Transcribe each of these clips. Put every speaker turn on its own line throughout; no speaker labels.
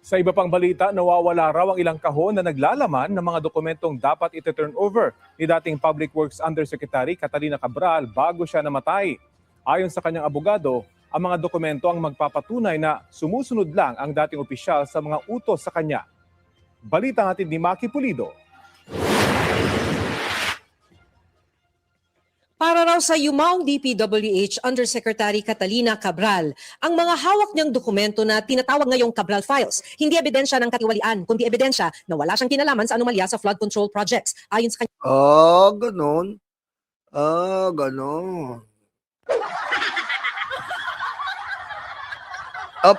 Sa iba pang balita, nawawala raw ang ilang kahon na naglalaman ng mga dokumentong dapat iti-turn over ni dating Public Works Undersecretary Catalina Cabral bago siya namatay. Ayon sa kanyang abogado, ang mga dokumento ang magpapatunay na sumusunod lang ang dating opisyal sa mga utos sa kanya. Balita natin ni Maki Pulido.
Para raw sa yumaong DPWH Undersecretary Catalina Cabral, ang mga hawak niyang dokumento na tinatawag ngayong Cabral Files, hindi ebidensya ng katiwalian, kundi ebidensya na wala siyang kinalaman sa anomalya sa flood control projects. Ayon sa kanya.
Ganun. Ganun.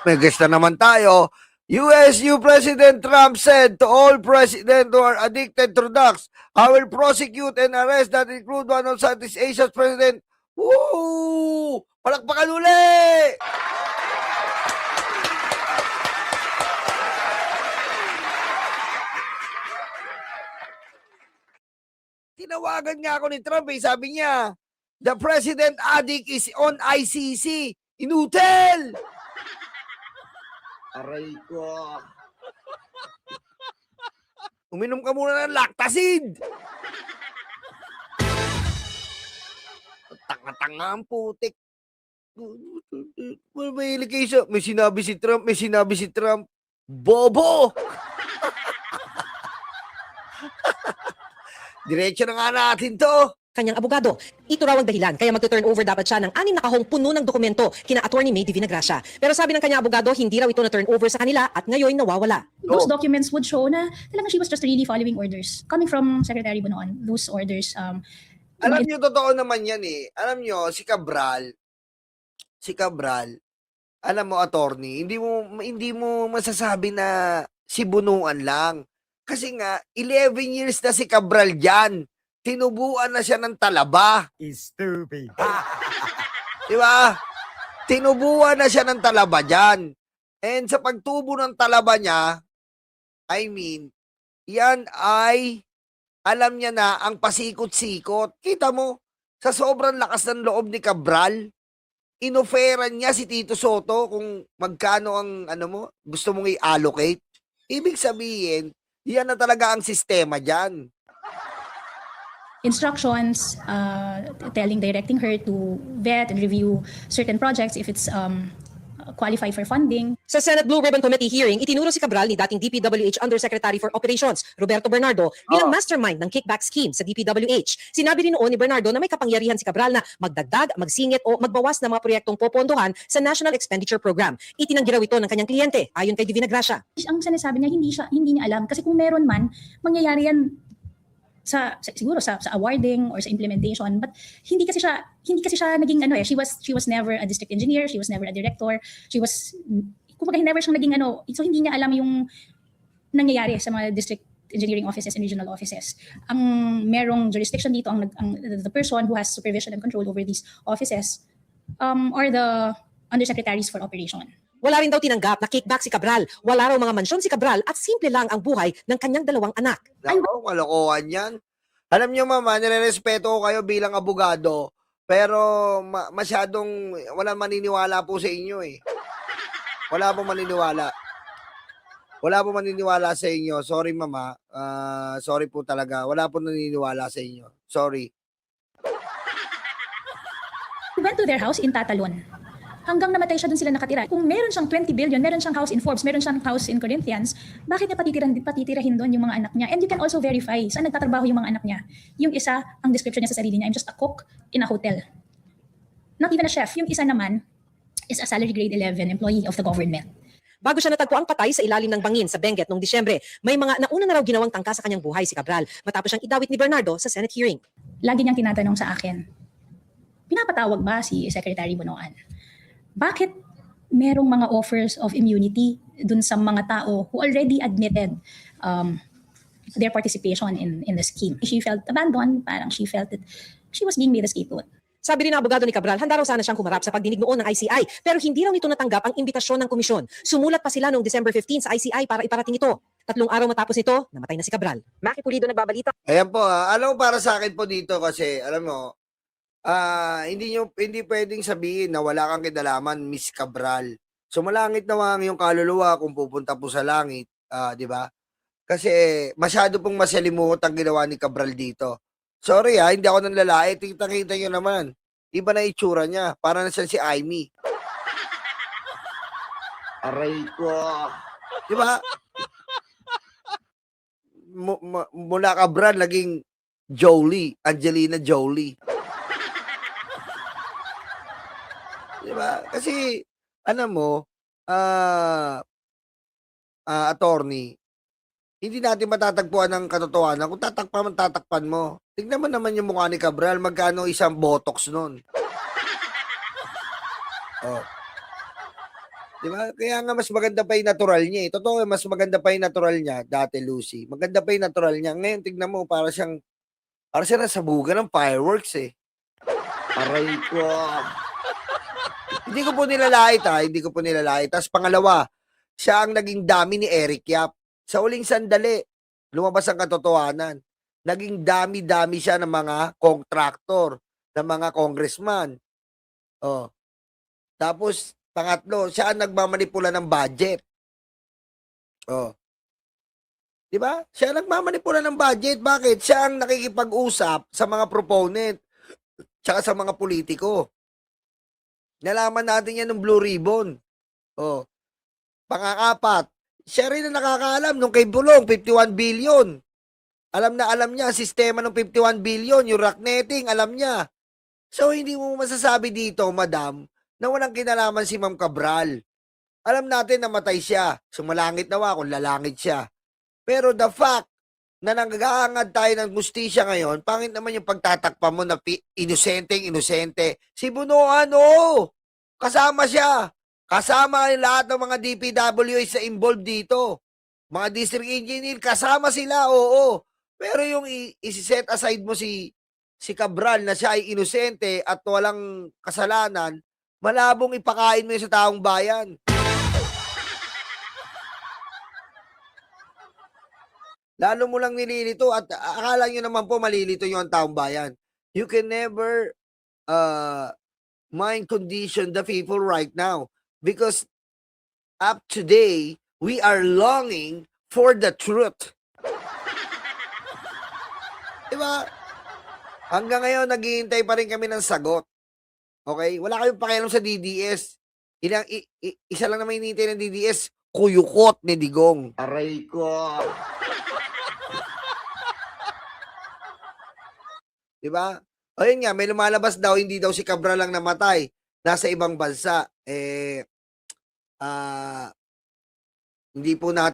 May guest na naman tayo. USU President Trump said to all presidents who are addicted to drugs, I will prosecute and arrest that include one of Southeast Asia's president. Woo! Palakpakan uli! Tinawagan nga ako ni Trump sabi niya, the president addict is on ICC. Inutel! Aray ko. Uminom ka muna ng lactacid. Tanga-tanga ang putik. Mahilig kayo siya. May sinabi si Trump. Bobo! Diretso na nga natin to.
Kanyang abogado. Ito raw ang dahilan kaya magto-turn over dapat siya ng 6 na kahong puno ng dokumento kina Attorney May Divina Gracia. Pero sabi ng kanyang abogado, hindi raw ito na-turn over sa kanila at ngayon nawawala.
Those documents would show na talagang she was just really following orders coming from Secretary Bonoan. Those orders
Alam niyo, totoo naman yan eh. Alam niyo, si Cabral, alam mo, attorney, hindi mo masasabi na si Bunuan lang. Kasi nga, 11 years na si Cabral dyan. Tinubuan na siya ng talaba.
Stupid.
Di ba? Tinubuan na siya ng talaba dyan. And sa pagtubo ng talaba niya, yan ay alam niya na ang pasikot-sikot. Kita mo, sa sobrang lakas ng loob ni Cabral, inoferan niya si Tito Soto kung magkano ang gusto mong i-allocate. Ibig sabihin, yan na talaga ang sistema dyan.
instructions directing her to vet and review certain projects if it's qualify for funding.
Sa Senate Blue Ribbon Committee hearing, itinuro si Cabral ni dating DPWH Undersecretary for Operations, Roberto Bernardo, bilang mastermind ng kickback scheme sa DPWH. Sinabi rin noon ni Bernardo na may kapangyarihan si Cabral na magdagdag, magsingit o magbawas ng mga proyektong popondohan sa National Expenditure Program. Itinanggi raw ito ng kanyang kliyente, ayon kay Divina Gracia.
Ang sinasabi niya hindi niya alam kasi kung meron man mangyayari yan siguro sa awarding or sa implementation, but hindi kasi siya naging she was never a district engineer, she was never a director, kumbaga never siyang naging so hindi niya alam yung nangyayari sa mga district engineering offices and regional offices. Ang merong jurisdiction dito the person who has supervision and control over these offices are the undersecretaries for operation.
Wala rin daw tinanggap na kickback si Cabral. Wala raw mga mansyon si Cabral at simple lang ang buhay ng kanyang 2 anak.
Nako, kalokohan yan. Alam niyo, mama, nire-respeto ko kayo bilang abogado, pero masyadong walang maniniwala po sa inyo eh. Wala po maniniwala. Wala po maniniwala sa inyo. Sorry, mama. Sorry po talaga. Wala po naniniwala sa inyo. Sorry.
We went to their house in Tatalon. Hanggang namatay siya dun sila nakatira. Kung meron siyang 20 billion, meron siyang house in Forbes, meron siyang house in Corinthians, bakit niya patitirahin doon yung mga anak niya? And you can also verify saan nagtatrabaho yung mga anak niya. Yung isa, ang description niya sa sarili niya, I'm just a cook in a hotel. Not even a chef. Yung isa naman is a salary grade 11 employee of the government.
Bago siya natagpo ang patay sa ilalim ng bangin sa Benguet noong Disyembre, may mga nauna na raw ginawang tangka sa kanyang buhay si Cabral matapos siyang idawit ni Bernardo sa Senate hearing.
Lagi niyang tinatanong sa akin, pinapatawag ba si Secretary Bonoan? Bakit merong mga offers of immunity dun sa mga tao who already admitted their participation in the scheme? She felt abandoned, parang she felt that she was being made a scapegoat.
Sabi rin ng abogado ni Cabral, handa raw sana siyang kumarap sa pagdinig noon ng ICI, pero hindi raw nito natanggap ang imbitasyon ng komisyon. Sumulat pa sila noong December 15 sa ICI para iparating ito. 3 araw matapos ito, namatay na si Cabral. Maki Pulido nagbabalita.
Ayan po, alam mo, para sa akin po dito kasi, alam mo, hindi pwedeng sabihin na wala kang kinalaman, Miss Cabral. Sumalangit nawa ang iyong kaluluwa kung pupunta po sa langit, 'di ba? Kasi masyado pong masalimuot ang ginawa ni Cabral dito. Sorry hindi ako nanlalait. Kitang-kita niyo naman. Iba na itsura niya. Para na siya si Aimee. Aray ko. 'Di ba? Mula Cabral naging Jolie, Angelina Jolie. 'Di ba? Kasi alam mo, attorney, hindi natin matatagpuan ang katotohanan kung tatakpan mo. Tignan mo naman yung mukha ni Cabral, magkano isang botox nun. Oh. Di ba? Kaya nga mas maganda pa yung natural niya eh. Totoo, mas maganda pa yung natural niya, dati Lucy. Maganda pa yung natural niya. Ngayon, tignan mo, para siyang nasabugan ng fireworks eh. Aray ko. Hindi ko po nilalait hindi ko po nilalait. Tapos pangalawa, siya ang naging dami ni Eric Yap. Sa uling sandali, lumabas ang katotohanan. Naging dami-dami siya ng mga contractor, ng mga congressman. Oh. Tapos, pangatlo, siya ang nagmamanipula ng budget. Oh. 'Di ba? Siya ang nagmamanipula ng budget. Bakit? Siya ang nakikipag-usap sa mga proponent, tsaka sa mga politiko. Nalaman natin yan ng Blue Ribbon. Oh. Pang-apat, siya rin ang nakakaalam nung kay Bulong, 51 billion. Alam na alam niya, sistema ng 51 billion, yung rack netting, alam niya. So, hindi mo masasabi dito, madam, na walang kinalaman si Ma'am Cabral. Alam natin na matay siya. Sumalangit nawa kung lalangit siya. Pero the fact na nag-aangad tayo ng justisya ngayon, pangit naman yung pagtatakpa mo na inosente. Si Bunuan, kasama siya. Kasama ang lahat ng mga DPWH sa involved dito. Mga district engineer, kasama sila, oo. Pero yung isi-set aside mo si Cabral na siya ay inosente at walang kasalanan, malabong ipakain mo yun sa taong bayan. Lalo mo lang nililito at akala nyo naman po malilito yung taong bayan. You can never mind condition the people right now. Because up today, we are longing for the truth. Diba? Hanggang ngayon, naghihintay pa rin kami ng sagot. Okay? Wala kayong pakialam sa DDS. Isa lang naman hinihintay ng DDS, kuyukot ni Digong. Aray ko. Diba? Ayun nga, may lumalabas daw, hindi daw si Cabral lang namatay. Nasa ibang bansa. Hindi po natin